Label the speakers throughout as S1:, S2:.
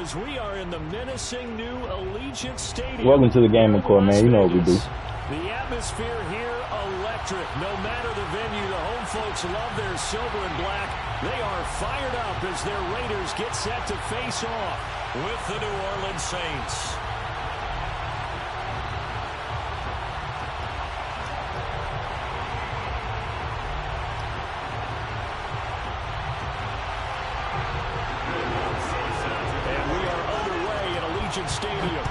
S1: as we are in the menacing new Allegiant Stadium.
S2: Welcome to the game, of course, man. You know what we do.
S1: The atmosphere here, electric. No matter the venue, the home folks love their silver and black. They are fired up as their Raiders get set to face off with the New Orleans Saints. And we are underway at Allegiant Stadium.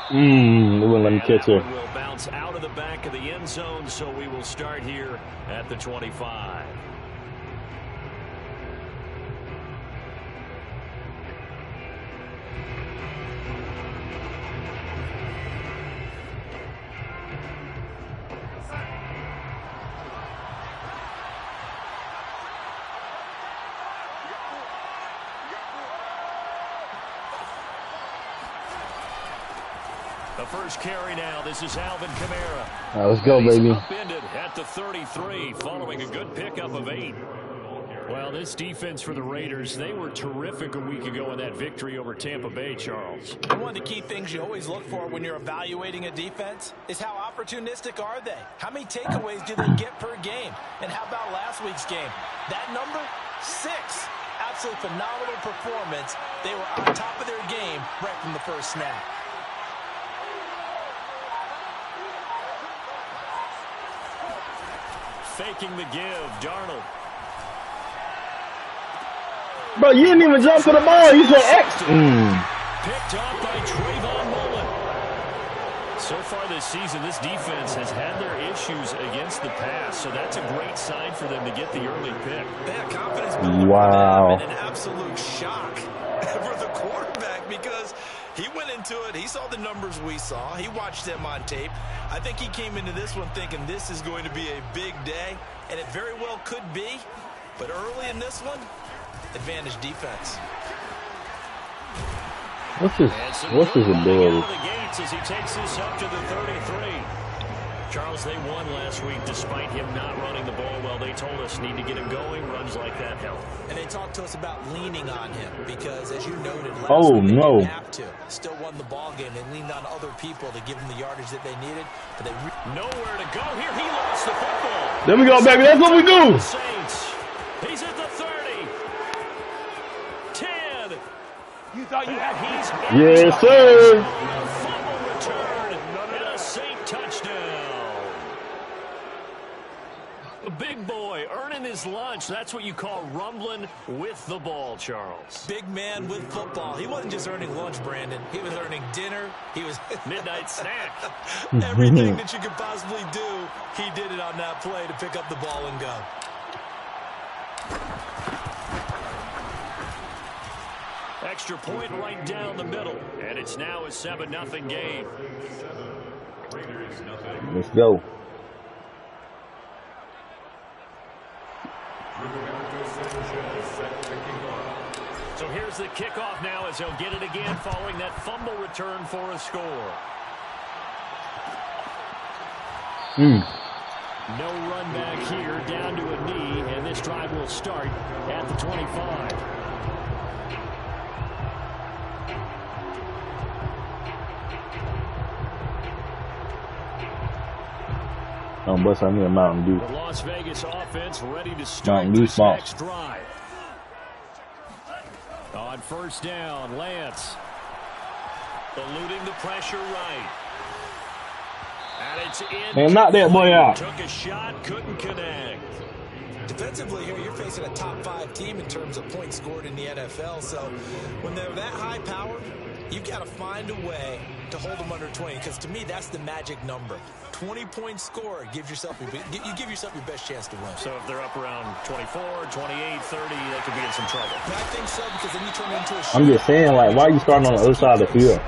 S2: They wouldn't let me catch her.
S1: Will bounce out of the back of the end zone, so we will start here at the 25. The first carry now. This is Alvin Kamara.
S2: All right, let's go, baby.
S1: Upended at the 33 following a good pickup of 8. Well, this defense for the Raiders, they were terrific a week ago in that victory over Tampa Bay, Charles.
S3: One of the key things you always look for when you're evaluating a defense is how opportunistic are they? How many takeaways do they get per game? And how about last week's game? That number, 6. Absolutely phenomenal performance. They were on top of their game right from the first snap.
S1: Faking the give, Darnold.
S2: Bro, you didn't even jump for the ball. You said X.
S1: Picked off by Trayvon Mullen. So far this season, this defense has had their issues against the pass, so that's a great sign for them to get the early pick.
S3: That confidence building
S2: wow.
S3: and an absolute shock for the quarterback because he went into it. He saw the numbers we saw. He watched them on tape. I think he came into this one thinking this is going to be a big day, and it very well could be. But early in this one, advantage defense.
S2: What's his ability?
S1: The gates as he takes this up to the 33. Charles, they won last week despite him not running the ball well. They told us need to get him going. Runs like that help.
S3: And they talked to us about leaning on him because, as you noted, last
S2: oh
S3: week,
S2: no,
S3: they didn't have to. Still won the ball game. They leaned on other people to give them the yardage that they needed, but they
S1: nowhere to go here. He lost the football.
S2: There we go, baby. That's what we do.
S1: Saints. He's at the 30. 10.
S3: You thought you had
S1: he's
S2: yes, sir.
S1: Fumble return and a Saint touchdown. A big boy earning his lunch. That's what you call rumbling with the ball, Charles.
S3: Big man with football. He wasn't just earning lunch, Brandon. He was earning dinner. He was
S1: midnight snack.
S3: Everything that you could possibly do, he did it on that play to pick up the ball and go.
S1: Extra point right down the middle, and it's now a 7-0 game.
S2: Let's go.
S1: So here's the kickoff now as he'll get it again following that fumble return for a score. No run back here, down to a knee, and this drive will start at the 25.
S2: Oh, bust, I need a Mountain Dew.
S1: The Las Vegas offense ready to start this next drive. On first down, Lance. Eluding the pressure right. And it's in.
S2: Man, knock that boy out.
S1: Took a shot, couldn't connect.
S3: Defensively here, you're facing a top 5 team in terms of points scored in the NFL. So when they're that high powered, you've got to find a way to hold them under 20. Because to me, that's the magic number. 20 points scored gives yourself you give yourself your best chance to win.
S1: So if they're up around 24, 28, 30, they could be in some trouble.
S3: I think so because then you turn into a.
S2: I'm just saying, like, why are you starting on the other side of the field?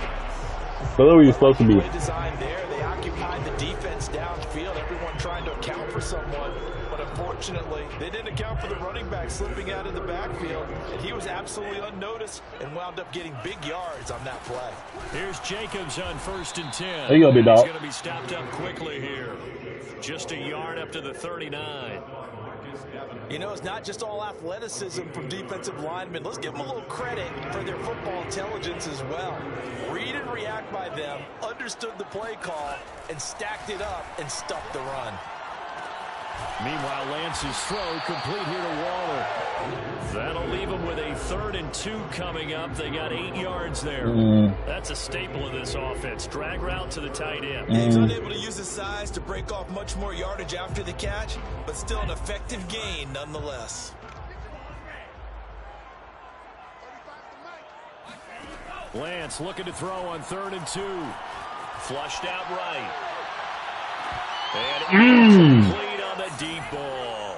S2: So where were you supposed to be?
S3: Designed there, they occupied the defense downfield. Everyone trying to account for someone. But unfortunately, they didn't account for the running back slipping out of the backfield. And he was absolutely unnoticed and wound up getting big yards on that play.
S1: Here's Jacobs on 1st and 10.
S2: There you go, big dog.
S1: He's going to be stopped up quickly here. Just a yard up to the 39.
S3: You know, it's not just all athleticism from defensive linemen. Let's give them a little credit for their football intelligence as well. Read and react by them, understood the play call, and stacked it up and stuffed the run.
S1: Meanwhile, Lance's throw complete here to Waller. That'll leave them with a 3rd and 2 coming up. They got 8 yards there. That's a staple of this offense. Drag route to the tight end.
S3: He's unable to use his size to break off much more yardage after the catch, but still an effective gain nonetheless.
S1: Lance looking to throw on 3rd and 2. Flushed out right. And complete on the deep ball.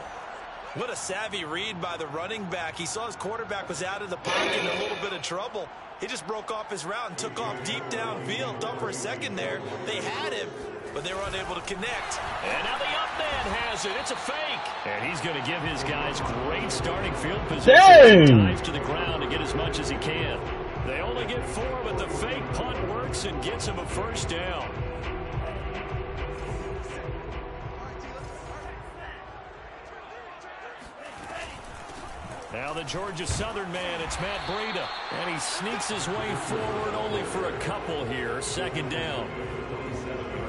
S3: What a savvy read by the running back. He saw his quarterback was out of the pocket in a little bit of trouble. He just broke off his route and took off deep downfield. Thought for a second there they had him, but they were unable to connect.
S1: And now the up man has it. It's a fake. And he's going to give his guys great starting field position. Dives to the ground to get as much as he can. They only get 4, but the fake punt works and gets him a 1st down. Now the Georgia Southern man, it's Matt Breida. And he sneaks his way forward only for a couple here. 2nd down.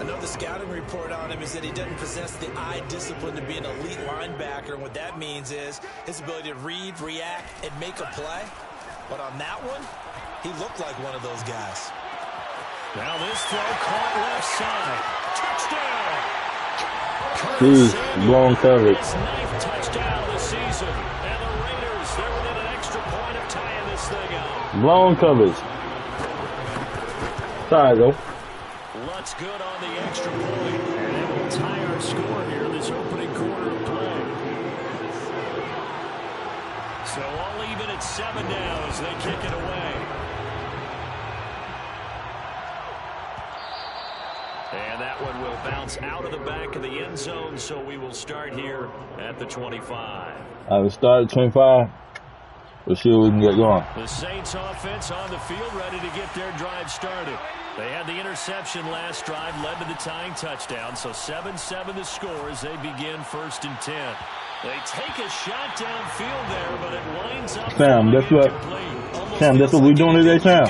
S3: Another scouting report on him is that he doesn't possess the eye discipline to be an elite linebacker. And what that means is his ability to read, react, and make a play. But on that one, he looked like one of those guys.
S1: Now this throw caught left side. Touchdown!
S2: Jeez, blown coverage.
S1: 9th touchdown of the season. And the Raiders, they're within an extra point of tying this thing out.
S2: Blown coverage. Sorry, though.
S1: Lutz good on the extra point. And it will tie our score here this opening quarter of play. So all even at 7 now as they kick it away. And that one will bounce out of the back of the end zone, so we will start here at the 25.
S2: I will start at 25. We'll see what we can get going.
S1: The Saints offense on the field ready to get their drive started. They had the interception last drive, led to the tying touchdown, so 7-7 the score as they begin 1st and 10. They take a shot downfield there, but it winds up
S2: Sam, that's what we're doing today, Sam.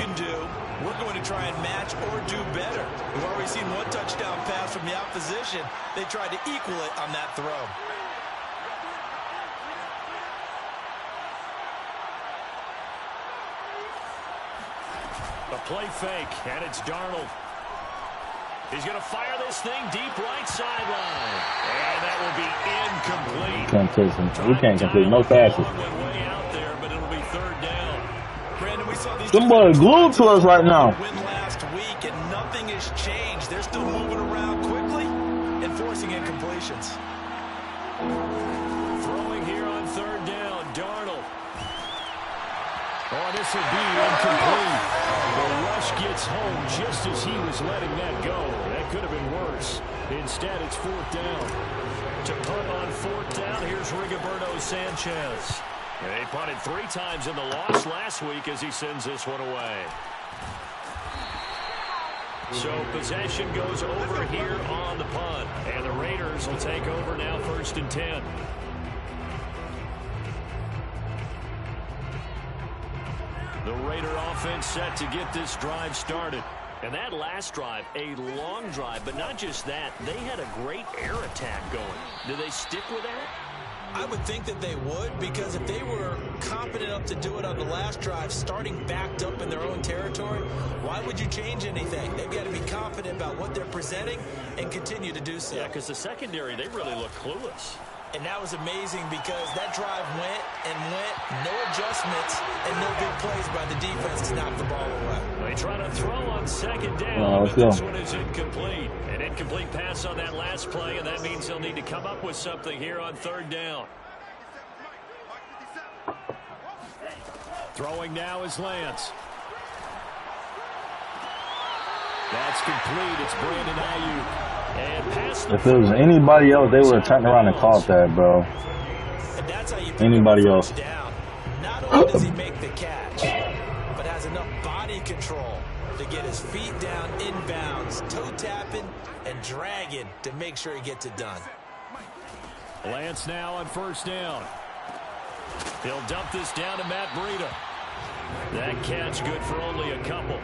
S3: We're going to try and match or do better. We've already seen one touchdown pass from the opposition. They tried to equal it on that throw.
S1: A play fake, and it's Darnold. He's going to fire this thing deep right sideline. And that will be incomplete.
S2: We can't complete no passes.
S1: Way out there, but it'll be 3rd down.
S3: Brandon, we saw these
S2: Them boys glued to us right now.
S3: Win last week, and nothing has changed. They're still moving around quickly and forcing incompletions.
S1: Throwing here on 3rd down, Darnold. Oh, this will be incomplete. The rush gets home just as he was letting that go. That could have been worse. Instead, it's 4th down. To punt on 4th down, here's Rigoberto Sanchez. They punted 3 times in the loss last week as he sends this one away. So possession goes over here on the punt. And the Raiders will take over now 1st and 10. The Raider offense set to get this drive started. And that last drive, a long drive, but not just that. They had a great air attack going. Do they stick with that?
S3: I would think that they would, because if they were confident enough to do it on the last drive, starting backed up in their own territory, why would you change anything? They've got to be confident about what they're presenting and continue to do so.
S1: Yeah, because the secondary, they really look clueless.
S3: And that was amazing because that drive went and went, no adjustments, and no big plays by the defense to knock the ball away.
S1: They try to throw on 2nd down, but this one is incomplete. An incomplete pass on that last play, and that means they'll need to come up with something here on 3rd down. Throwing now is Lance. That's complete. It's Brandon Ayuk.
S2: If it was anybody else, they would have turned around and caught that, bro. Anybody else.
S3: Not only does he make the catch, but has enough body control to get his feet down inbounds, toe tapping and dragging to make sure he gets it done.
S1: Lance now on first down. He'll dump this down to Matt Breida. That catch good for only a couple.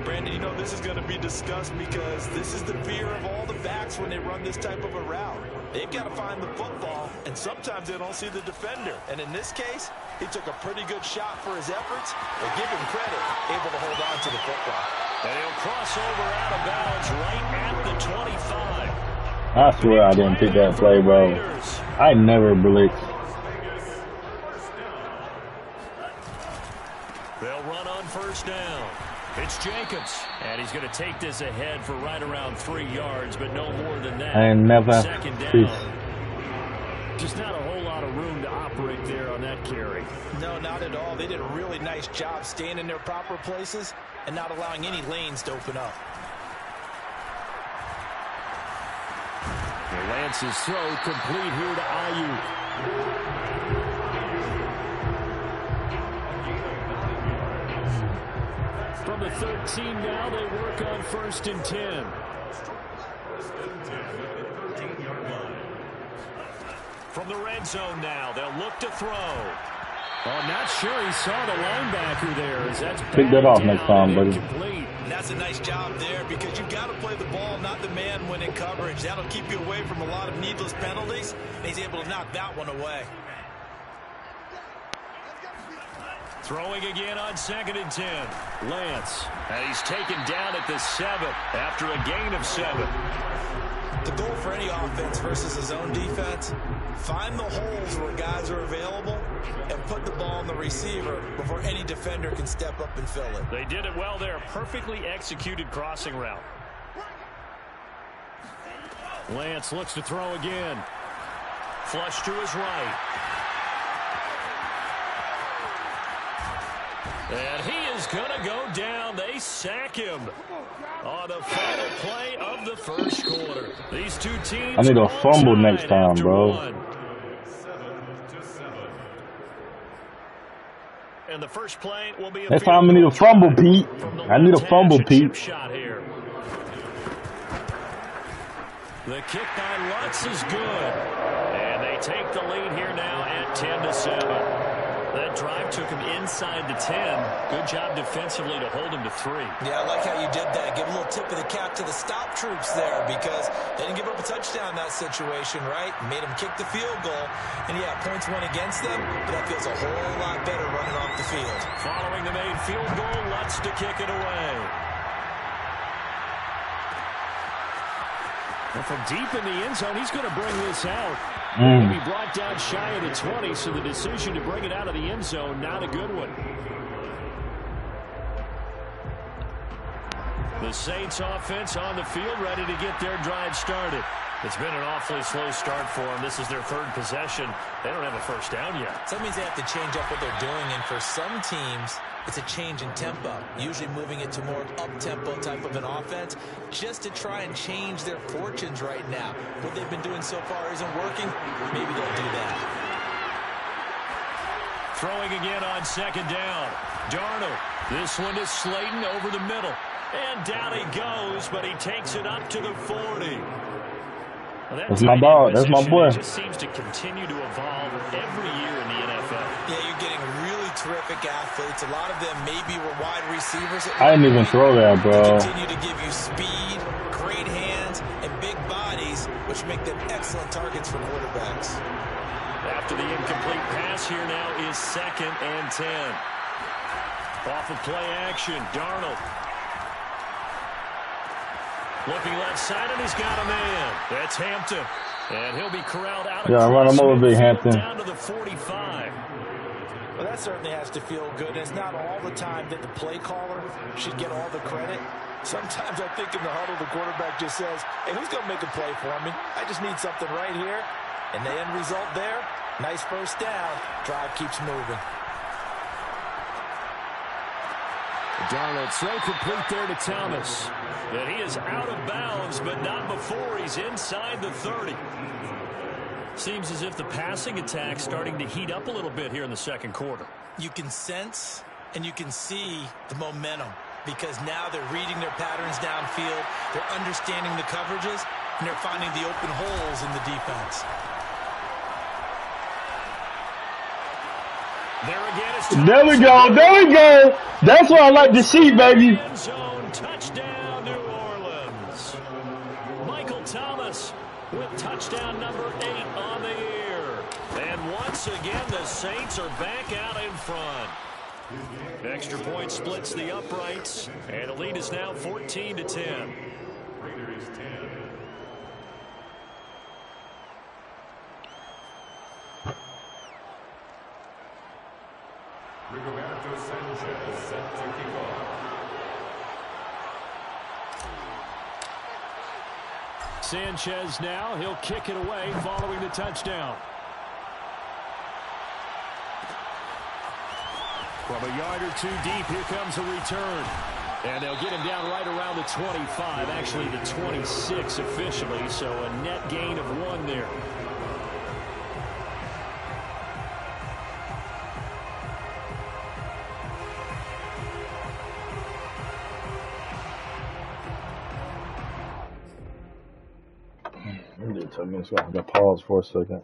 S3: Brandon, you know this is going to be discussed because this is the fear of all the backs when they run this type of a route. They've got to find the football, and sometimes they don't see the defender. And in this case, he took a pretty good shot for his efforts, but give him credit, able to hold on to the football.
S1: And he'll cross over out of bounds right at the 25.
S2: I swear I didn't pick that play, bro. I never blitzed.
S1: They'll run on first down. It's Jacobs, and he's going to take this ahead for right around 3 yards, but no more than that.
S2: I ain't never.
S1: Second down. Just not a whole lot of room to operate there on that carry.
S3: No, not at all. They did a really nice job staying in their proper places and not allowing any lanes to open up.
S1: Lance's throw complete here to Ayuk. From the 13 now, they work on 1st and 10. From the red zone now, they'll look to throw. Oh, not sure he saw the linebacker there. As that's
S2: pick that off next time, buddy.
S3: And that's a nice job there because you've got to play the ball, not the man when in coverage. That'll keep you away from a lot of needless penalties, and he's able to knock that one away.
S1: Throwing again on 2nd and 10. Lance. And he's taken down at the 7 after a gain of 7.
S3: The goal for any offense versus his own defense, find the holes where guys are available and put the ball on the receiver before any defender can step up and fill it.
S1: They did it well there. Perfectly executed crossing route. Lance looks to throw again. Flush to his right. And he is going to go down. They sack him on the final play of the first quarter. These two teams.
S2: I need a fumble next time, bro.
S1: And the first play will be.
S2: Next time I need a fumble, Pete. I need a fumble, Pete.
S1: Shot here. The kick by Lutz is good, and they take the lead here now at 10-7. That drive took him inside the 10. Good job defensively to hold him to 3.
S3: Yeah, I like how you did that. Give a little tip of the cap to the stop troops there because they didn't give up a touchdown in that situation, right? Made them kick the field goal. And, yeah, points went against them, but that feels a whole lot better running off the field.
S1: Following the made field goal, Lutz to kick it away. And from deep in the end zone, he's going to bring this out. He'll be brought down shy of the 20, so the decision to bring it out of the end zone, not a good one. The Saints offense on the field, ready to get their drive started. It's been an awfully slow start for them. This is their 3rd possession. They don't have a first down yet.
S3: So that means they have to change up what they're doing, and for some teams, it's a change in tempo, usually moving it to more up-tempo type of an offense just to try and change their fortunes right now. What they've been doing so far isn't working. Maybe they'll do that.
S1: Throwing again on 2nd down. Darnold. This one to Slayton over the middle. And down he goes, but he takes it up to the 40. Well,
S2: that's my dog. That's my boy.
S1: Just seems to continue to evolve every year in the NFL.
S3: Yeah, you're getting really terrific athletes. A lot of them maybe were wide receivers.
S2: I didn't even throw that, bro.
S3: Continue to give you speed, great hands, and big bodies, which make them excellent targets for quarterbacks.
S1: After the incomplete pass, here now is 2nd and 10. Off of play action, Darnold. Looking left side, and he's got a man. That's Hampton. And he'll be corralled out.
S2: Yeah, run him over, Big Hampton.
S1: Down to the 45.
S3: Well, that certainly has to feel good. It's not all the time that the play caller should get all the credit. Sometimes I think in the huddle, the quarterback just says, hey, who's going to make a play for me? I just need something right here. And the end result there, nice first down. Drive keeps moving.
S1: Darnold throw complete there to Thomas. And he is out of bounds, but not before he's inside the 30. Seems as if the passing attack's starting to heat up a little bit here in the second quarter.
S3: You can sense and you can see the momentum because now they're reading their patterns downfield, they're understanding the coverages, and they're finding the open holes in the defense.
S2: There we go. There we go. That's what I like to see, baby.
S1: Touchdown, New Orleans. Michael Thomas with touchdown number 8 on the year. And once again, the Saints are back out in front. Extra point splits the uprights, and the lead is now 14-10. Raiders 10. Rigoberto Sanchez set to kick off. Sanchez now, he'll kick it away following the touchdown. From a yard or two deep, here comes a return. And they'll get him down right around the 25, actually the 26 officially, so a net gain of 1 there.
S2: You did 10 minutes ago. I'm going to pause for a second.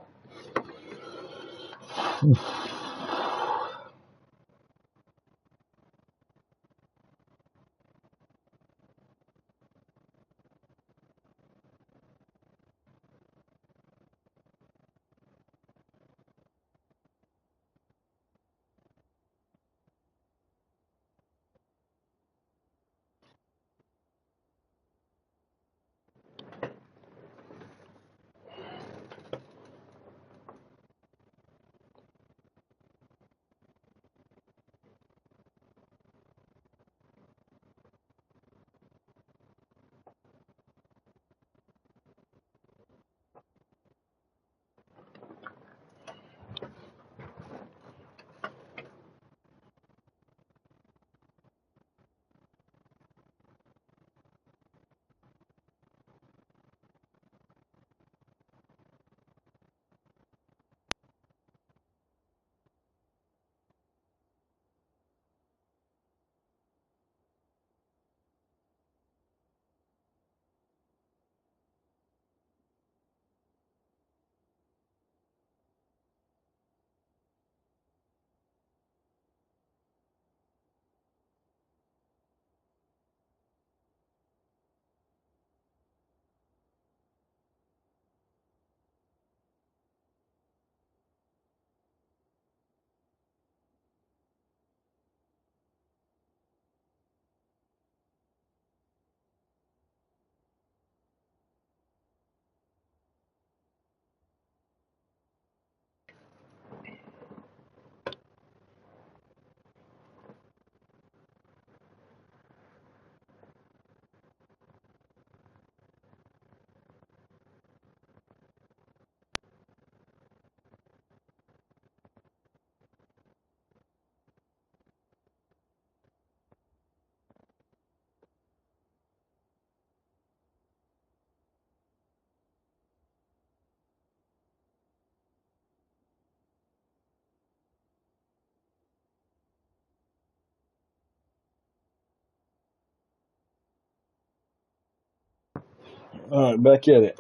S2: All right, back at it.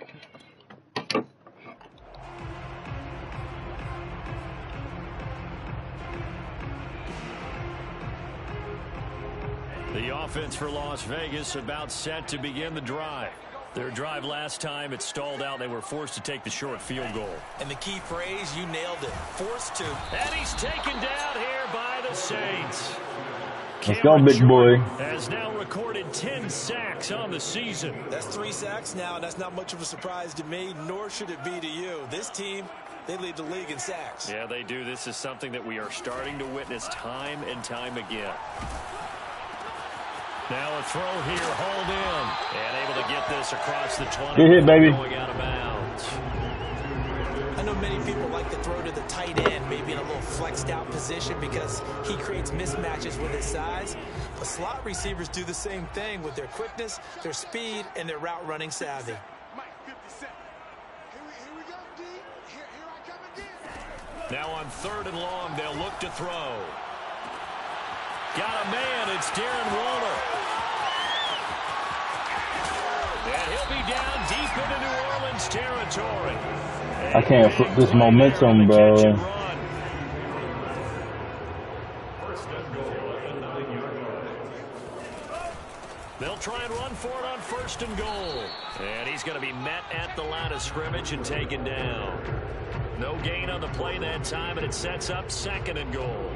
S1: The offense for Las Vegas about set to begin the drive. Their drive last time, it stalled out. They were forced to take the short field goal.
S3: And the key phrase, you nailed it. Forced to.
S1: And he's taken down here by the Saints.
S2: Let's go, big boy.
S1: Has now recorded 10 sacks on the season.
S3: That's 3 sacks now, and that's not much of a surprise to me, nor should it be to you. This team, they lead the league in sacks.
S1: Yeah, they do. This is something that we are starting to witness time and time again. Now a throw here, hauled in, and able to get this across the 20.
S2: Good hit, baby.
S1: Going out of bounds.
S3: I know many people like to throw to the tight end, maybe in a little flexed out position because he creates mismatches with his size. But slot receivers do the same thing with their quickness, their speed, and their route running savvy.
S1: Now on 3rd and long, they'll look to throw. Got a man, it's Darren Waller. And he'll be down deep into New Orleans territory.
S2: I can't flip this momentum, bro.
S1: They'll try and run for it on 1st and goal. And he's going to be met at the line of scrimmage and taken down. No gain on the play that time, and it sets up 2nd and goal.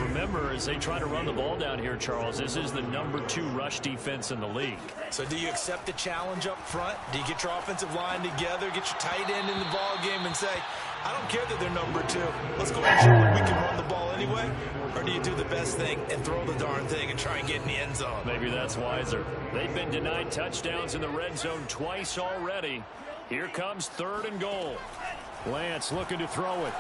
S1: Remember, as they try to run the ball down here, Charles, this is the #2 rush defense in the league.
S3: So do you accept the challenge up front? Do you get your offensive line together, get your tight end in the ball game and say, I don't care that they're #2. Let's go ahead and show them we can run the ball anyway? Or do you do the best thing and throw the darn thing and try and get in the end zone?
S1: Maybe that's wiser. They've been denied touchdowns in the red zone twice already. Here comes 3rd and goal. Lance looking to throw it.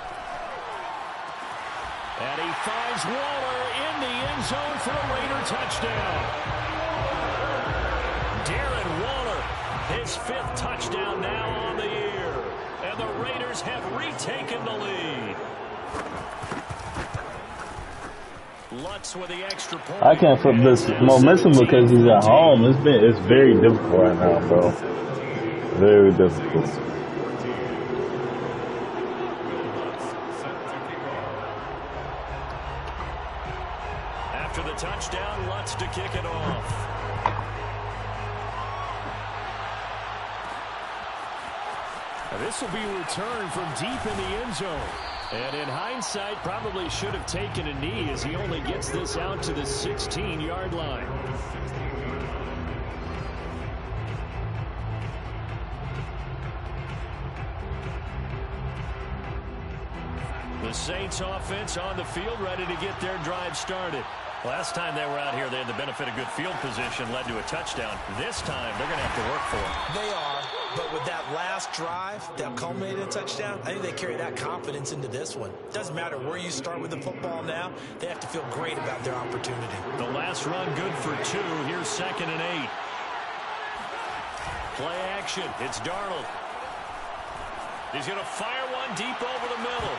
S1: And he finds Waller in the end zone for a Raider touchdown. Darren Waller, his 5th touchdown now on the year. And the Raiders have retaken the lead. Lutz with the extra point.
S2: I can't flip this momentum because he's at home. It's very difficult right now, bro. Very difficult.
S1: After the touchdown, Lutz to kick it off. This will be a return from deep in the end zone. And in hindsight, probably should have taken a knee as he only gets this out to the 16-yard line. The Saints offense on the field, ready to get their drive started. Last time they were out here, they had the benefit of good field position, led to a touchdown. This time, they're going to have to work for it.
S3: They are, but with that last drive that culminated in a touchdown, I think they carry that confidence into this one. Doesn't matter where you start with the football now, they have to feel great about their opportunity.
S1: The last run good for 2. Here's 2nd and 8. Play action. It's Darnold. He's going to fire one deep over the middle.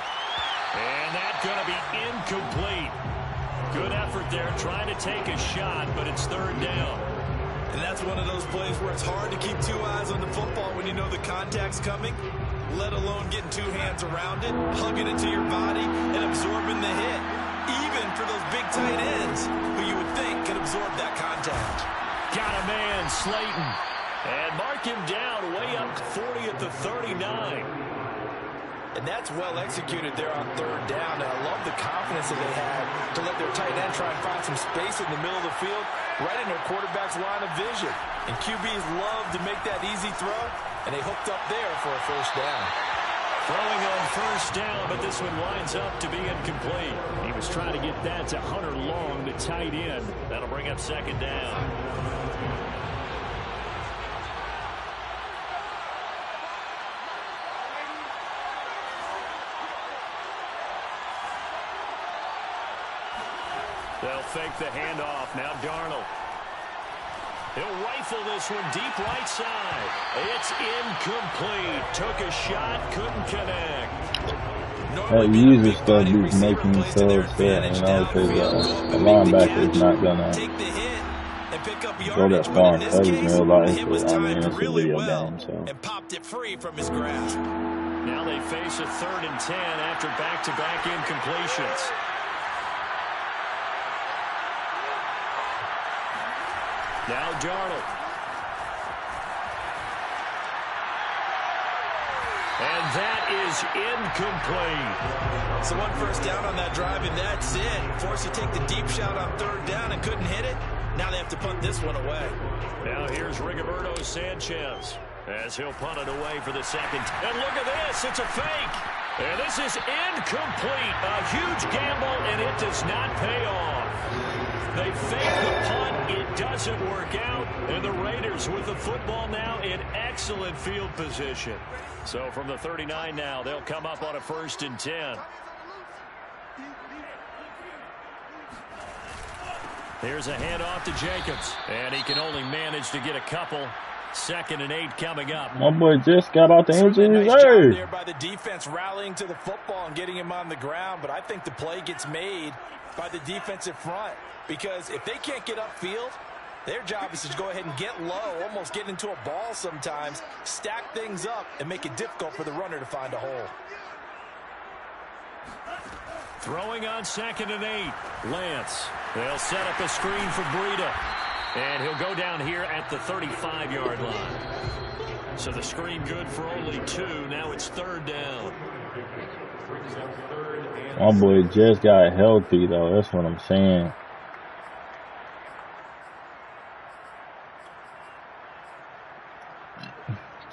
S1: And that's going to be incomplete. Good effort there, trying to take a shot, but it's 3rd down.
S3: And that's one of those plays where it's hard to keep 2 eyes on the football when you know the contact's coming, let alone getting 2 hands around it, hugging it to your body, and absorbing the hit. Even for those big tight ends, who you would think can absorb that contact.
S1: Got a man, Slayton. And mark him down way up 40 at the 39.
S3: And that's well executed there on 3rd down. And I love the confidence that they had to let their tight end try and find some space in the middle of the field, right in their quarterback's line of vision. And QBs love to make that easy throw, and they hooked up there for a 1st down.
S1: Throwing on 1st down, but this one winds up to be incomplete. He was trying to get that to Hunter Long, the tight end. That'll bring up 2nd down. They'll fake the handoff. Now Darnold. He'll rifle this one deep right side. It's incomplete. Took a shot, couldn't connect.
S2: He uses stuff he's making himself there, because a linebacker is not going to go that far. That is in real life, but I mean, it's a video game, so.
S3: And popped it free from his grasp.
S1: Now they face a 3rd and 10 after back-to-back incompletions. Now Darnold. And that is incomplete.
S3: So 1 1st down on that drive, and that's it. Forced to take the deep shot on 3rd down and couldn't hit it. Now they have to punt this one away.
S1: Now here's Rigoberto Sanchez as he'll punt it away for the 2nd. And look at this. It's a fake. And this is incomplete. A huge gamble, and it does not pay off. They fake the punt. It doesn't work out. And the Raiders with the football now in excellent field position. So from the 39 now, they'll come up on a 1st and 10. Here's a handoff to Jacobs. And he can only manage to get a couple. 2nd and 8 coming up.
S2: My boy just got out the injury
S3: reserve.
S2: Nice job
S3: there by the defense rallying to the football and getting him on the ground. But I think the play gets made by the defensive front. Because if they can't get upfield, their job is to go ahead and get low, almost get into a ball sometimes, stack things up, and make it difficult for the runner to find a hole.
S1: Throwing on 2nd and 8. Lance. They'll set up a screen for Breida. And he'll go down here at the 35-yard line. So the screen good for only 2. Now it's 3rd down.
S2: My boy just got healthy, though. That's what I'm saying.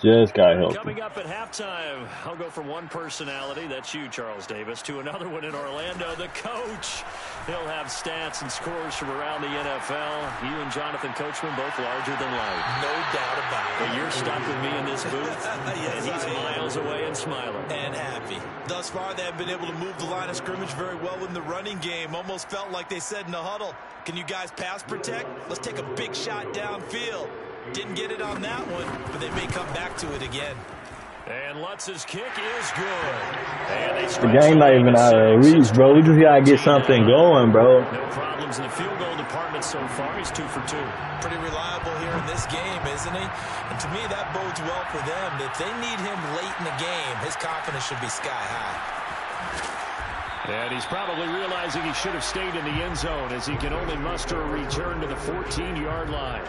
S2: Just got healthy.
S1: Coming up at halftime, I'll go from one personality, that's you, Charles Davis, to another one in Orlando, the coach. He'll have stats and scores from around the NFL. You and Jonathan Coachman both larger than life.
S3: No doubt about it.
S1: But you're stuck with me in this booth,
S3: Yes,
S1: and he's miles away and smiling.
S3: And happy. Thus far, they have been able to move the line of scrimmage very well in the running game. Almost felt like they said in the huddle, can you guys pass protect? Let's take a big shot downfield. Didn't get it on that one, but they may come back to it again.
S1: And Lutz's kick is good. And they
S2: the game not even out of reach, bro. We just gotta get something going, bro.
S1: No problems in the field goal department so far. He's 2 for 2.
S3: Pretty reliable here in this game, isn't he? And to me, that bodes well for them. If they need him late in the game, his confidence should be sky high.
S1: And he's probably realizing he should have stayed in the end zone as he can only muster a return to the 14-yard line.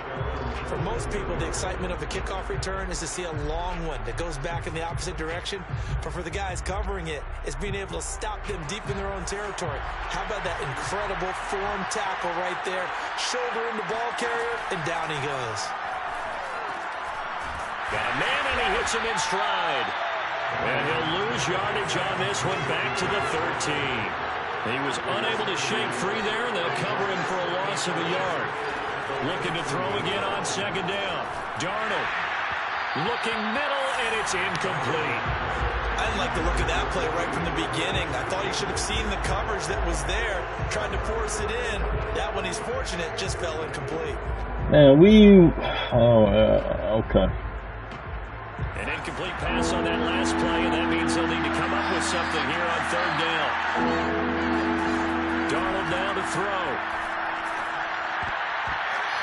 S3: For most people, the excitement of a kickoff return is to see a long one that goes back in the opposite direction. But for the guys covering it, it's being able to stop them deep in their own territory. How about that incredible form tackle right there? Shoulder in the ball carrier, and down he goes.
S1: Got a man, and he hits him in stride. And he'll lose yardage on this one back to the 13. He was unable to shake free there, and they'll cover him for a loss of a yard. Looking to throw again on 2nd down. Darnold looking middle, and it's incomplete.
S3: I didn't like the look of that play right from the beginning. I thought he should have seen the coverage that was there, tried to force it in. That one, he's fortunate, just fell incomplete.
S2: Man, okay.
S1: An incomplete pass on that last play, and that means they'll need to come up with something here on 3rd down. Darnold down to throw.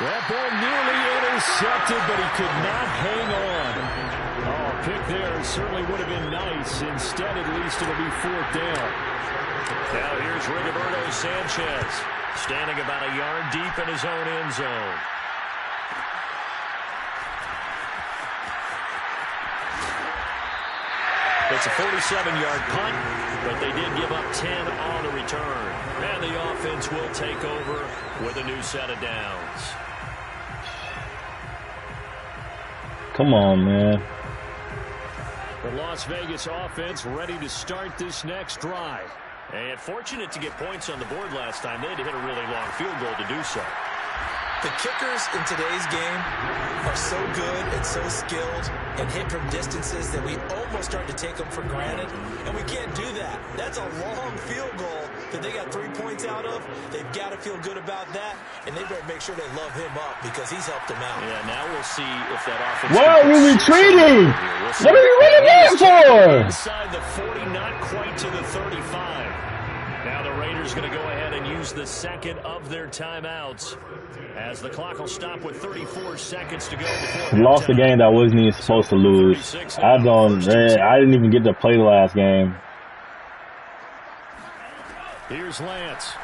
S1: That ball nearly intercepted, but he could not hang on. Oh, pick there certainly would have been nice. Instead, at least it'll be 4th down. Now here's Rigoberto Sanchez, standing about a yard deep in his own end zone. It's a 47-yard punt, but they did give up 10 on the return. And the offense will take over with a new set of downs.
S2: Come on, man.
S1: The Las Vegas offense ready to start this next drive. And fortunate to get points on the board last time. They had to hit a really long field goal to do so.
S3: The kickers in today's game are so good and so skilled and hit from distances that we almost start to take them for granted. And we can't do that. That's a long field goal that they got 3 points out of. They've got to feel good about that. And they better make sure they love him up because he's helped them out.
S1: Yeah, now we'll see if that offense...
S2: Why are we retreating? What are we running for?
S1: Inside the 40, not quite to the 35. Now the Raiders going to go ahead and use the second of their timeouts as the clock will stop with 34 seconds to go.
S2: Lost the game that I wasn't even supposed to lose. I didn't even get to play the last game.
S1: Here's Lance.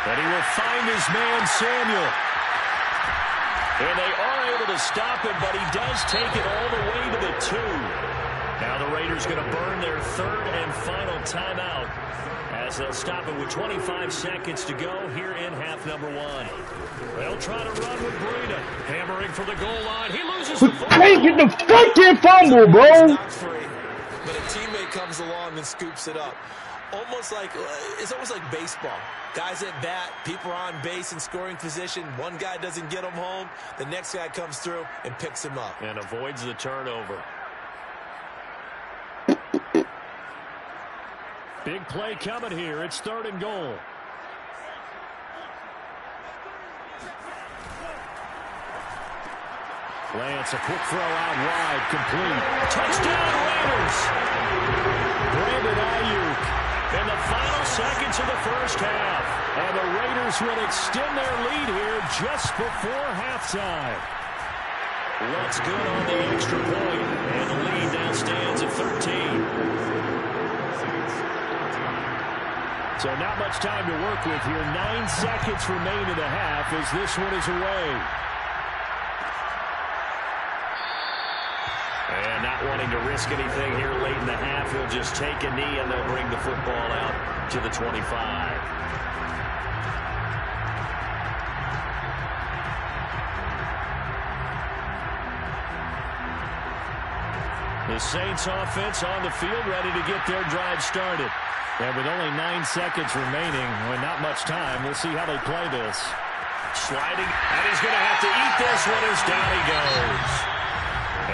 S1: And he will find his man Samuel. And they are able to stop him, but he does take it all the way to the 2. Now the Raiders going to burn their 3rd and final timeout as they'll stop it with 25 seconds to go here in half number 1. They'll try to run with Breida. Hammering for the goal line. He loses the ball.
S2: Can't get the fucking fumble, bro.
S3: But a teammate comes along and scoops it up. It's almost like baseball. Guys at bat, people are on base in scoring position. One guy doesn't get him home. The next guy comes through and picks him up.
S1: And avoids the turnover. Big play coming here. It's 3rd and goal. Lance, a quick throw out wide, complete. Touchdown Raiders! Brandon Ayuk in the final seconds of the first half. And the Raiders will extend their lead here just before halftime. What's good on the extra point? And the lead now stands at 13. So not much time to work with here. 9 seconds remain in the half as this one is away. And not wanting to risk anything here late in the half, he'll just take a knee and they'll bring the football out to the 25. The Saints offense on the field, ready to get their drive started. And with only 9 seconds remaining, with not much time, we'll see how they play this. Sliding, and he's going to have to eat this one as down he goes.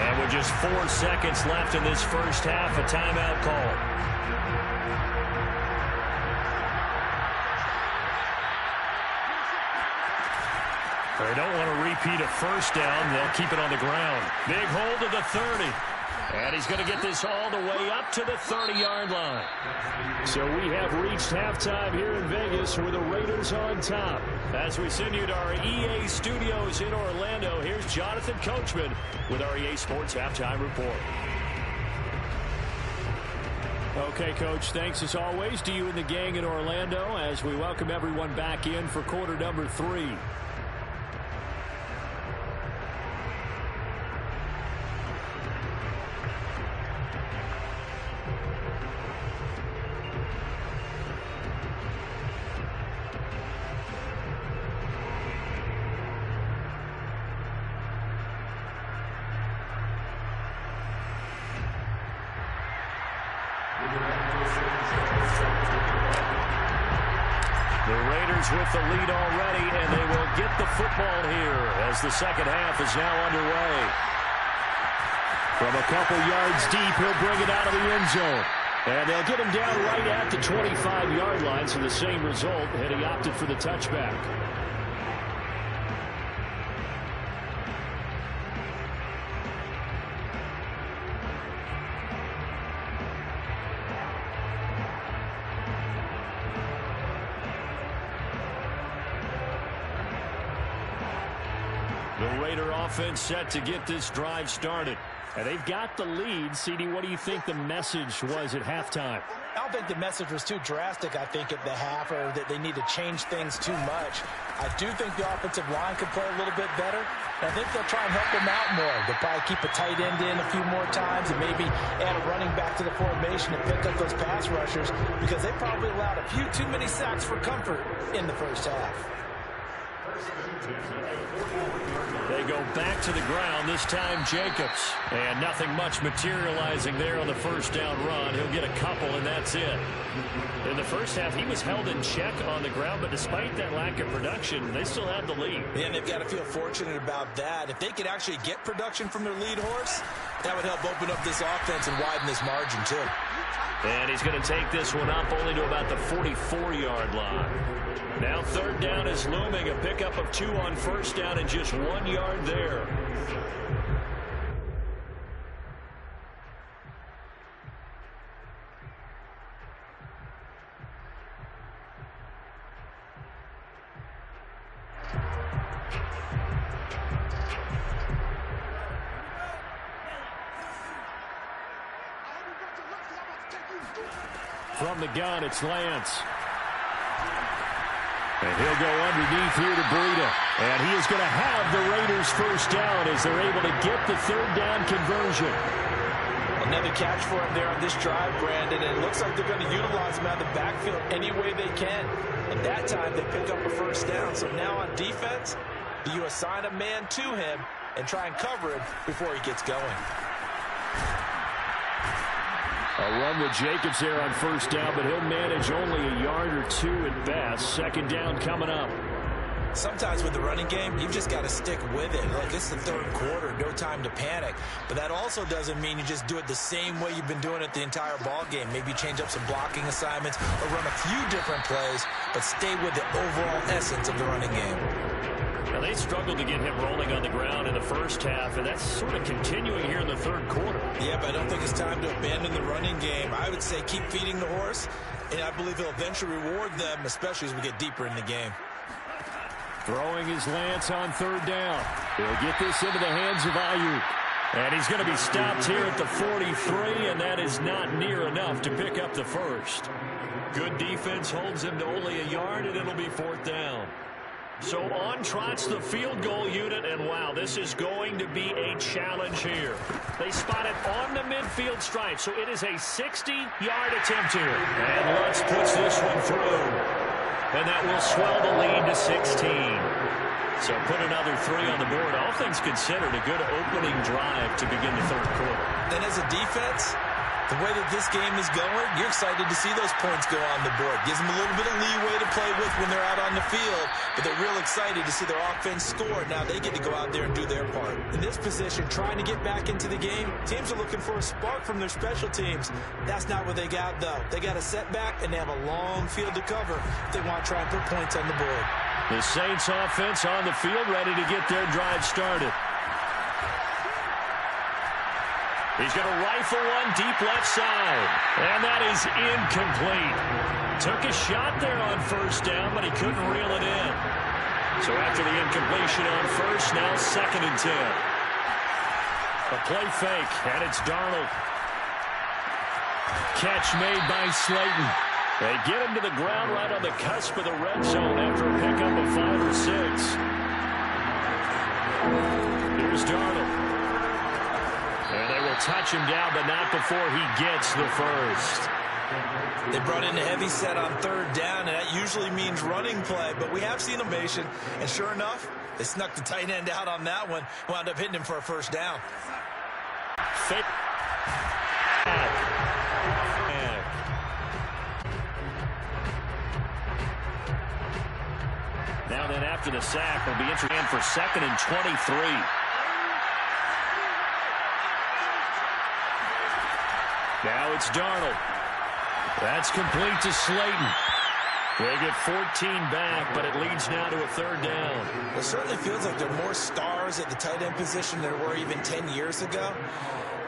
S1: And with just 4 seconds left in this first half, a timeout call. They don't want to repeat a first down. They'll keep it on the ground. Big hold to the 30. And he's going to get this all the way up to the 30-yard line. So we have reached halftime here in Vegas with the Raiders on top. As we send you to our EA studios in Orlando, here's Jonathan Coachman with our EA Sports Halftime Report. Okay, Coach, thanks as always to you and the gang in Orlando as we welcome everyone back in for quarter number 3. With the lead already, and they will get the football here as the second half is now underway. From a couple yards deep, he'll bring it out of the end zone. And they'll get him down right at the 25-yard line, so the same result, and he opted for the touchback. Offense set to get this drive started. And they've got the lead. CD, what do you think the message was at halftime?
S4: I don't think the message was too drastic, I think, at the half, or that they need to change things too much. I do think the offensive line could play a little bit better. I think they'll try and help them out more. They'll probably keep a tight end in a few more times and maybe add a running back to the formation and pick up those pass rushers because they probably allowed a few too many sacks for comfort in the first half.
S1: They go back to the ground, this time Jacobs. And nothing much materializing there on the first down run. He'll get a couple, and that's it. In the first half, he was held in check on the ground, but despite that lack of production, they still have the lead.
S4: And they've got to feel fortunate about that. If they could actually get production from their lead horse, that would help open up this offense and widen this margin, too.
S1: And he's going to take this one up only to about the 44-yard line. Now third down is looming, a pickup of 2 on first down and just 1 yard there. From the gun, it's Lance. And he'll go underneath here to Breida. And he is going to have the Raiders first down as they're able to get the third down conversion.
S4: Another catch for him there on this drive, Brandon. And it looks like they're going to utilize him out of the backfield any way they can. And that time they pick up a first down. So now on defense, you assign a man to him and try and cover him before he gets going.
S1: A run with Jacobs there on first down, but he'll manage only a yard or 2 at best. Second down coming up.
S4: Sometimes with the running game, you've just got to stick with it. Look, it's the third quarter, no time to panic. But that also doesn't mean you just do it the same way you've been doing it the entire ball game. Maybe change up some blocking assignments or run a few different plays, but stay with the overall essence of the running game.
S1: Now, they struggled to get him rolling on the ground in the first half, and that's sort of continuing here in the third quarter.
S4: Yeah, but I don't think it's time to abandon the running game. I would say keep feeding the horse, and I believe he'll eventually reward them, especially as we get deeper in the game.
S1: Throwing his Lance on third down. He'll get this into the hands of Ayuk. And he's going to be stopped here at the 43, and that is not near enough to pick up the first. Good defense holds him to only a yard, and it'll be 4th down. So on trots the field goal unit, and wow, this is going to be a challenge here. They spot it on the midfield stripe, so it is a 60-yard attempt here. And Lutz puts this one through. And that will swell the lead to 16. So put another 3 on the board. All things considered, a good opening drive to begin the 3rd quarter.
S4: Then as a defense, the way that this game is going, you're excited to see those points go on the board. Gives them a little bit of leeway to play with when they're out on the field, but they're real excited to see their offense score. Now they get to go out there and do their part. In this position, trying to get back into the game, teams are looking for a spark from their special teams. That's not what they got, though. They got a setback, and they have a long field to cover if they want to try and put points on the board.
S1: The Saints offense on the field, ready to get their drive started. He's going to rifle one deep left side. And that is incomplete. Took a shot there on 1st down, but he couldn't reel it in. So after the incompletion on 1st, now 2nd and 10. A play fake, and it's Darnold. Catch made by Slayton. They get him to the ground right on the cusp of the red zone after a pickup of 5 or 6. Here's Darnold. And they will touch him down, but not before he gets the first.
S4: They brought in a heavy set on 3rd down, and that usually means running play, but we have seen formation, and sure enough, they snuck the tight end out on that one, wound up hitting him for a 1st down.
S1: Fake. Now then, after the sack, will be interesting for 2nd and 23. Now it's Darnold. That's complete to Slayton. They get 14 back, but it leads now to a 3rd down.
S4: It certainly feels like there are more stars at the tight end position than there were even 10 years ago.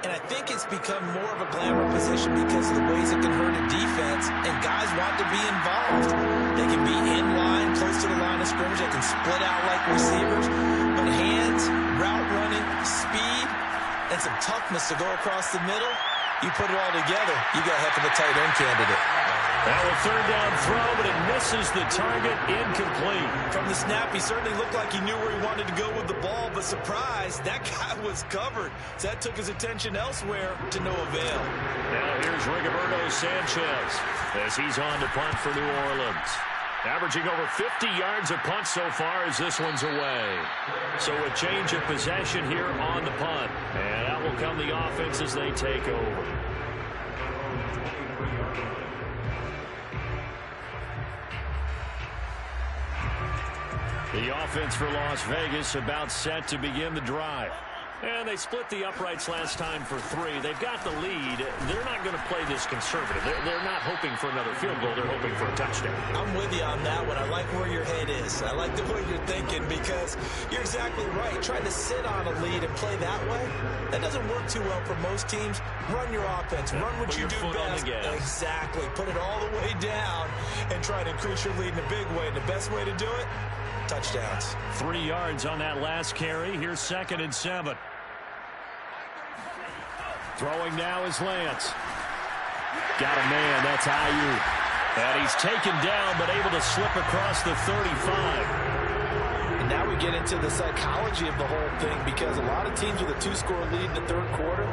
S4: And I think it's become more of a glamour position because of the ways it can hurt a defense, and guys want to be involved. They can be in line, close to the line of scrimmage. They can split out like receivers. But hands, route running, speed, and some toughness to go across the middle, you put it all together, you got a heck of a tight end candidate.
S1: Now a 3rd down throw, but it misses the target, incomplete.
S4: From the snap, he certainly looked like he knew where he wanted to go with the ball, but surprise, that guy was covered. So that took his attention elsewhere to no avail.
S1: Now here's Rigoberto Sanchez as he's on to punt for New Orleans. Averaging over 50 yards a punt so far as this one's away. So a change of possession here on the punt. And out will come the offense as they take over. The offense for Las Vegas about set to begin the drive. And they split the uprights last time for 3. They've got the lead. They're not going to play this conservative. They're not hoping for another field goal. They're hoping for a touchdown.
S4: I'm with you on that one. I like where your head is. I like the way you're thinking because you're exactly right. Trying to sit on a lead and play that way, that doesn't work too well for most teams. Run your offense. Run what you do best. Exactly. Put it all the way down and try to increase your lead in a big way. And the best way to do it, touchdowns.
S1: 3 yards on that last carry. Here's 2nd and 7. Throwing now is Lance. Got a man. That's Ayuk. And he's taken down, but able to slip across the 35.
S4: And now we get into the psychology of the whole thing because a lot of teams with a 2-score lead in the 3rd quarter,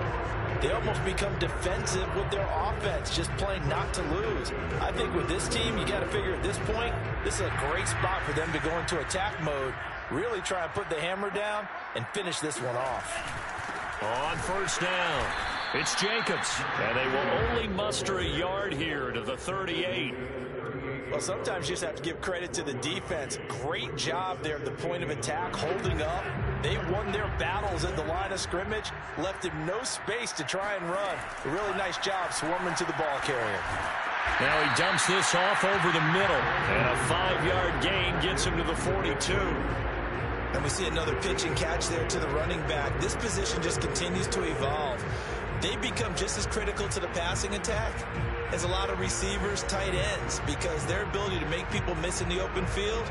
S4: they almost become defensive with their offense, just playing not to lose. I think with this team, you got to figure at this point, this is a great spot for them to go into attack mode, really try and put the hammer down and finish this one off.
S1: On 1st down, it's Jacobs, and they will only muster a yard here to the 38.
S4: Well, sometimes you just have to give credit to the defense. Great job there at the point of attack, holding up. They won their battles at the line of scrimmage, left him no space to try and run. A really nice job swarming to the ball carrier.
S1: Now he dumps this off over the middle, and a 5-yard gain gets him to the 42.
S4: And we see another pitch and catch there to the running back. This position just continues to evolve. They become just as critical to the passing attack as a lot of receivers, tight ends, because their ability to make people miss in the open field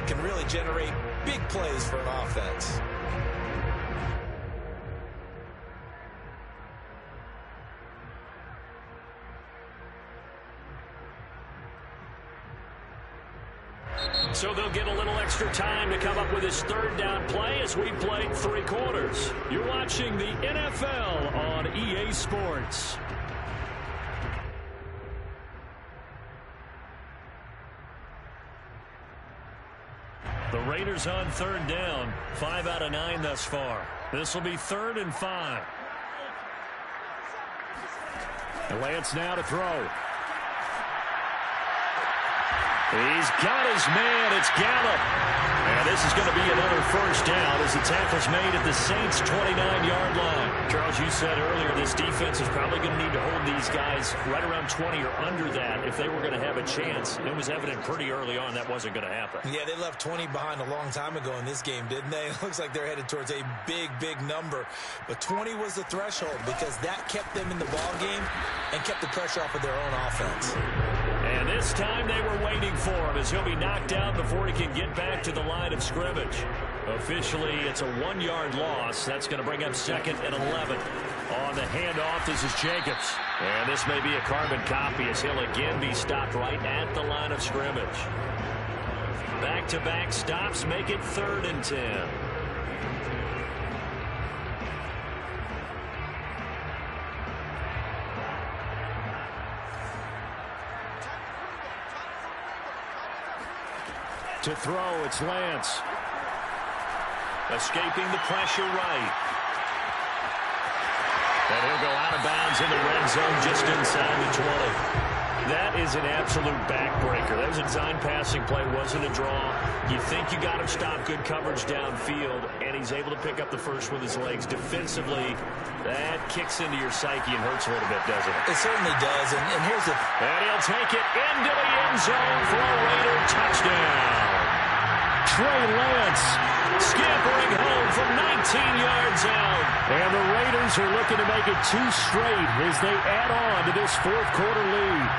S4: can really generate big plays for an offense.
S1: So they'll get a little extra time to come up with his third down play as we played 3 quarters. You're watching the NFL on EA Sports. The Raiders on 3rd down. 5 out of 9 thus far. This will be 3rd and 5. And Lance now to throw. He's got his man. It's Gallup. And this is going to be another first down as the tackle's made at the Saints' 29-yard line. Charles, you said earlier this defense is probably going to need to hold these guys right around 20 or under that if they were going to have a chance. It was evident pretty early on that wasn't going to happen.
S4: Yeah, they left 20 behind a long time ago in this game, didn't they? It looks like they're headed towards a big, big number. But 20 was the threshold because that kept them in the ball game and kept the pressure off of their own offense.
S1: And this time they were waiting for him as he'll be knocked out before he can get back to the line of scrimmage. Officially, it's a 1-yard loss. That's going to bring up 2nd and 11. On the handoff, this is Jacobs. And this may be a carbon copy as he'll again be stopped right at the line of scrimmage. Back-to-back stops make it 3rd and 10. To throw, it's Lance. Escaping the pressure right. And he'll go out of bounds in the red zone just inside the 20. That is an absolute backbreaker. That was a design passing play, wasn't a draw. You think you got him stopped, good coverage downfield, and he's able to pick up the first with his legs. Defensively, that kicks into your psyche and hurts a little bit, doesn't it?
S4: It certainly does, and here's the...
S1: And he'll take it into the end zone for a Raider touchdown. Trey Lance scampering home from 19 yards out. And the Raiders are looking to make it 2 straight as they add on to this 4th quarter lead.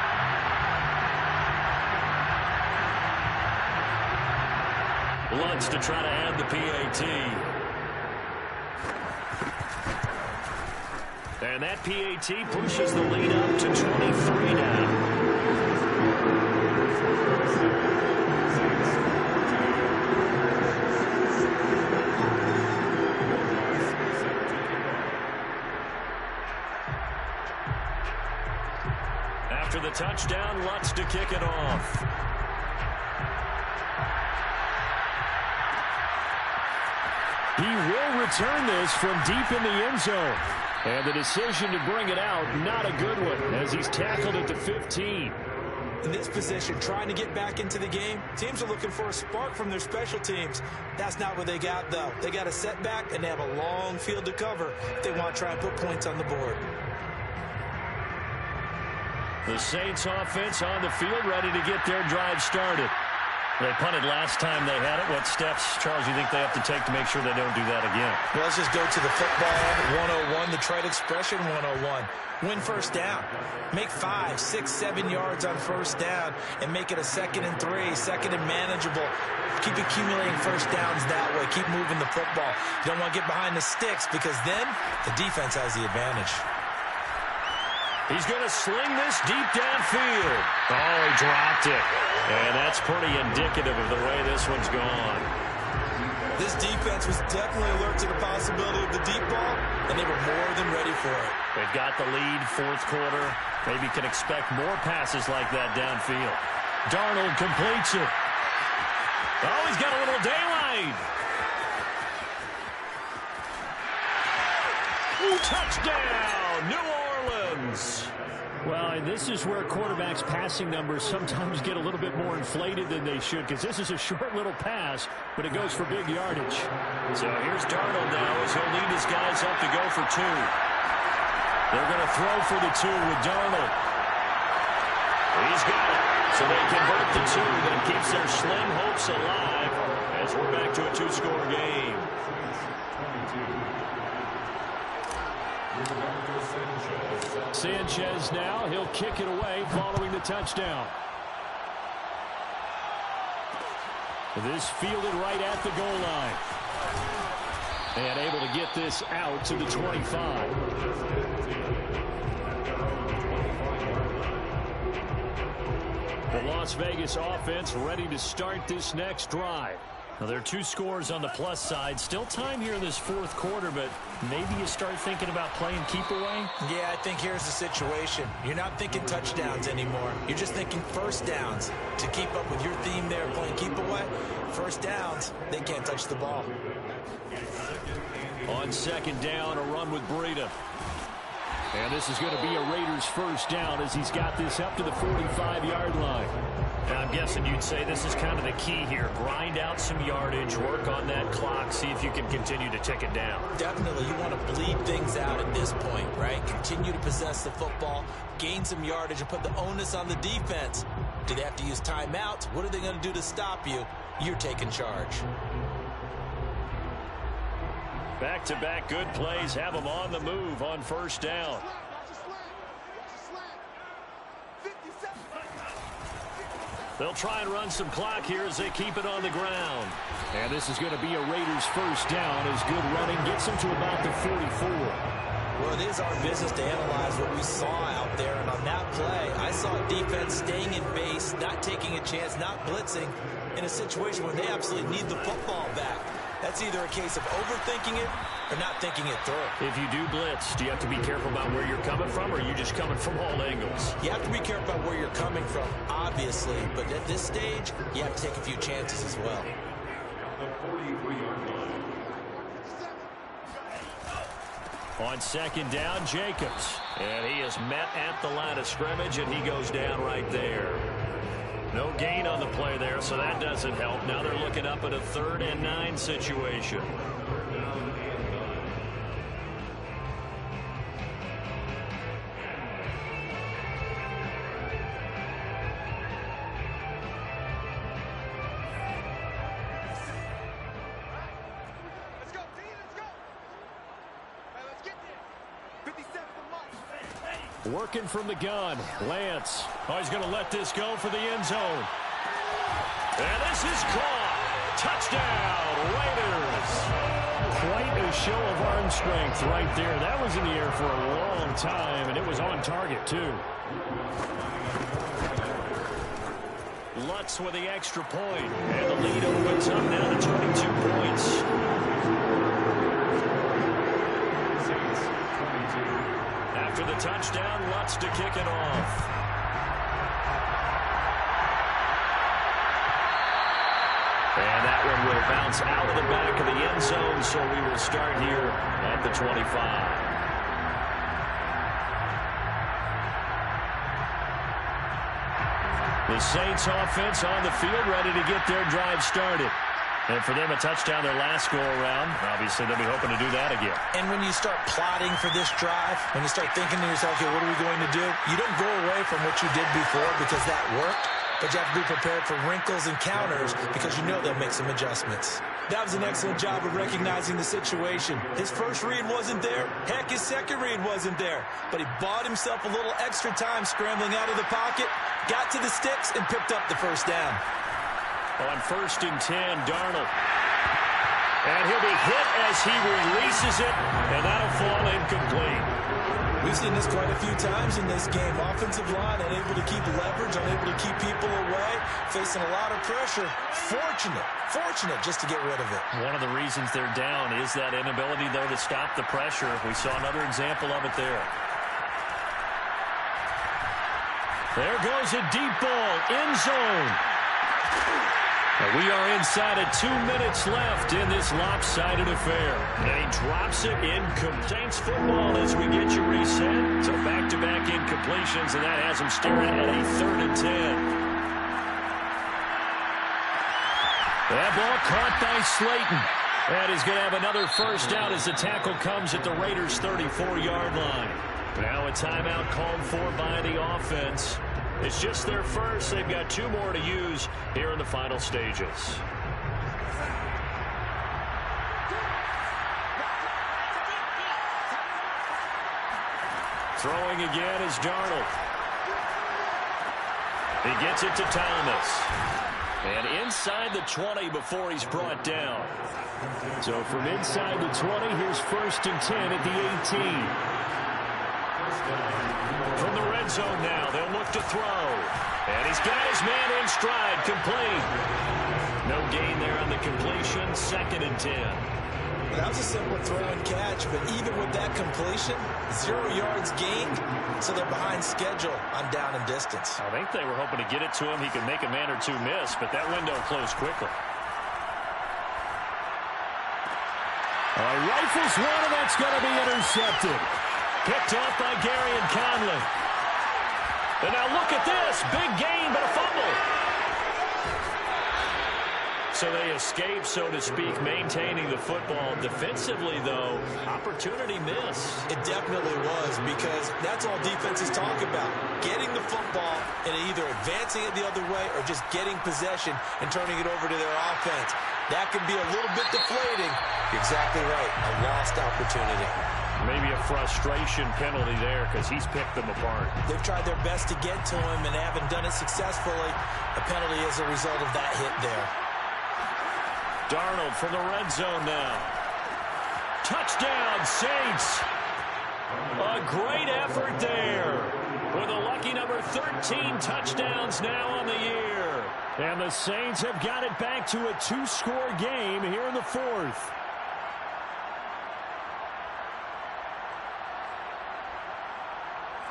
S1: Lutz to try to add the PAT. And that PAT pushes the lead up to 23 now. After the touchdown, Lutz to kick it off. He will return this from deep in the end zone. And the decision to bring it out, not a good one, as he's tackled at the 15.
S4: In this position, trying to get back into the game, teams are looking for a spark from their special teams. That's not what they got, though. They got a setback, and they have a long field to cover if they want to try and put points on the board.
S1: The Saints offense on the field, ready to get their drive started. They punted last time they had it. What steps, Charles, you think they have to take to make sure they don't do that again?
S4: Well, let's just go to the football 101, the trade expression 101. Win first down. Make 5, 6, 7 yards on first down and make it a 2nd and 3, 2nd and manageable. Keep accumulating first downs that way. Keep moving the football. You don't want to get behind the sticks because then the defense has the advantage.
S1: He's going to sling this deep downfield. Oh, he dropped it. And that's pretty indicative of the way this one's gone.
S4: This defense was definitely alert to the possibility of the deep ball, and they were more than ready for it.
S1: They've got the lead, 4th quarter. Maybe can expect more passes like that downfield. Darnold completes it. Oh, he's got a little daylight. Touchdown, New Orleans. Well, and this is where quarterbacks' passing numbers sometimes get a little bit more inflated than they should, because this is a short little pass, but it goes for big yardage. So here's Darnold now as he'll lead his guys up to go for 2. They're going to throw for the 2 with Darnold. He's got it. So they convert the 2. That keeps their slim hopes alive as we're back to a 2-score game. Sanchez now, he'll kick it away following the touchdown. This fielded right at the goal line. And able to get this out to the 25. The Las Vegas offense ready to start this next drive. Now, there are 2 scores on the plus side. Still time here in this 4th quarter, but maybe you start thinking about playing keep away?
S4: Yeah, I think here's the situation. You're not thinking touchdowns anymore. You're just thinking first downs. To keep up with your theme there, playing keep away, first downs, they can't touch the ball.
S1: On 2nd down, a run with Breida. And this is going to be a Raiders first down as he's got this up to the 45-yard line.
S5: Now, I'm guessing you'd say this is kind of the key here. Grind out some yardage, work on that clock, see if you can continue to tick it down.
S4: Definitely, you want to bleed things out at this point, right? Continue to possess the football, gain some yardage, and put the onus on the defense. Do they have to use timeouts? What are they going to do to stop you? You're taking charge.
S1: Back-to-back good plays have them on the move on first down. They'll try and run some clock here as they keep it on the ground. And this is going to be a Raiders first down as good running gets them to about the 44.
S4: Well, it is our business to analyze what we saw out there. And on that play, I saw a defense staying in base, not taking a chance, not blitzing in a situation where they absolutely need the football back. That's either a case of overthinking it or not thinking it through.
S1: If you do blitz, do you have to be careful about where you're coming from, or are you just coming from all angles?
S4: You have to be careful about where you're coming from, obviously. But at this stage, you have to take a few chances as well.
S1: On 2nd down, Jacobs. And he is met at the line of scrimmage, and he goes down right there. No gain on the play there, so that doesn't help. Now they're looking up at a 3rd and 9 situation.
S6: Let's go, D, let's go. All right, let's get there. 57 for Mike.
S1: Working from the gun, Lance. Oh, he's going to let this go for the end zone. And this is caught. Touchdown, Raiders. Quite a show of arm strength right there. That was in the air for a long time, and it was on target, too. Lutz with the extra point, and the lead opens up now to 22 points. After the touchdown, Lutz to kick it off. And that one will bounce out of the back of the end zone, so we will start here at the 25. The Saints offense on the field, ready to get their drive started. And for them, a touchdown their last go-around. Obviously, they'll be hoping to do that again.
S4: And when you start plotting for this drive, when you start thinking to yourself, okay, what are we going to do? You don't go away from what you did before because that worked. But you have to be prepared for wrinkles and counters because you know they'll make some adjustments. That was an excellent job of recognizing the situation. His first read wasn't there. Heck, his second read wasn't there. But he bought himself a little extra time scrambling out of the pocket, got to the sticks, and picked up the first down.
S1: On 1st and 10, Darnold. And he'll be hit as he releases it, and that'll fall incomplete.
S4: We've seen this quite a few times in this game. Offensive line unable to keep leverage, unable to keep people away, facing a lot of pressure. Fortunate just to get rid of it.
S1: One of the reasons they're down is that inability, though, to stop the pressure. We saw another example of it there. There goes a deep ball, end zone. We are inside of 2 minutes left in this lopsided affair. And he drops it incomplete. Saints football as we get you reset. So back-to-back incompletions, and that has him staring at a 3rd and 10. That ball caught by Slayton. And he's going to have another first down as the tackle comes at the Raiders' 34-yard line. Now a timeout called for by the offense. It's just their first. They've got 2 more to use here in the final stages. Throwing again is Darnold. He gets it to Thomas. And inside the 20 before he's brought down. So from inside the 20, here's 1st and 10 at the 18. From the red zone now, they'll look to throw. And he's got his man in stride, complete. No gain there on the completion, 2nd and 10.
S4: That was a simple throw and catch, but even with that completion, 0 yards gained, so they're behind schedule on down and distance.
S1: I think they were hoping to get it to him. He could make a man or two miss, but that window closed quickly. Rifles one, and that's going to be intercepted. Picked off by Gary and Conley. And now look at this. Big gain, but a fumble. So they escape, so to speak, maintaining the football. Defensively, though, opportunity miss.
S4: It definitely was, because that's all defenses talk about. Getting the football and either advancing it the other way or just getting possession and turning it over to their offense. That can be a little bit deflating. You're exactly right. A lost opportunity.
S1: Maybe a frustration penalty there because he's picked them apart.
S4: They've tried their best to get to him and haven't done it successfully. A penalty is a result of that hit there.
S1: Darnold from the red zone now. Touchdown, Saints. A great effort there. With a lucky number 13 touchdowns now on the year. And the Saints have got it back to a 2-score game here in the 4th.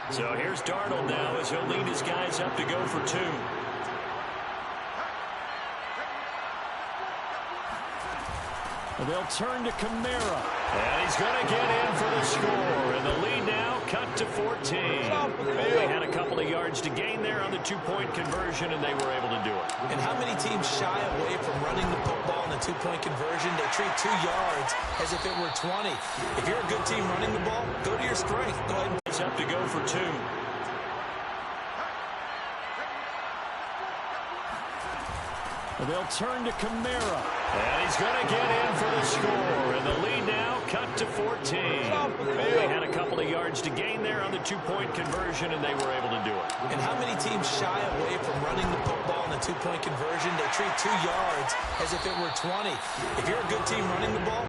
S1: So here's Darnold now as he'll lead his guys up to go for 2. They'll turn to Kamara. And he's going to get in for the score. And the lead now cut to 14. They had a couple of yards to gain there on the 2-point conversion, and they were able to do it.
S4: And how many teams shy away from running the football in the 2-point conversion? They treat 2 yards as if it were 20. If you're a good team running the ball, go to your strength. Go ahead.
S1: It's up to go for 2. They'll turn to Kamara. And he's going to get in for the score. And the lead now cut to 14. They had a couple of yards to gain there on the 2-point conversion, and they were able to do it.
S4: And how many teams shy away from running the football in the 2-point conversion? They treat 2 yards as if it were 20. If you're a good team running the ball,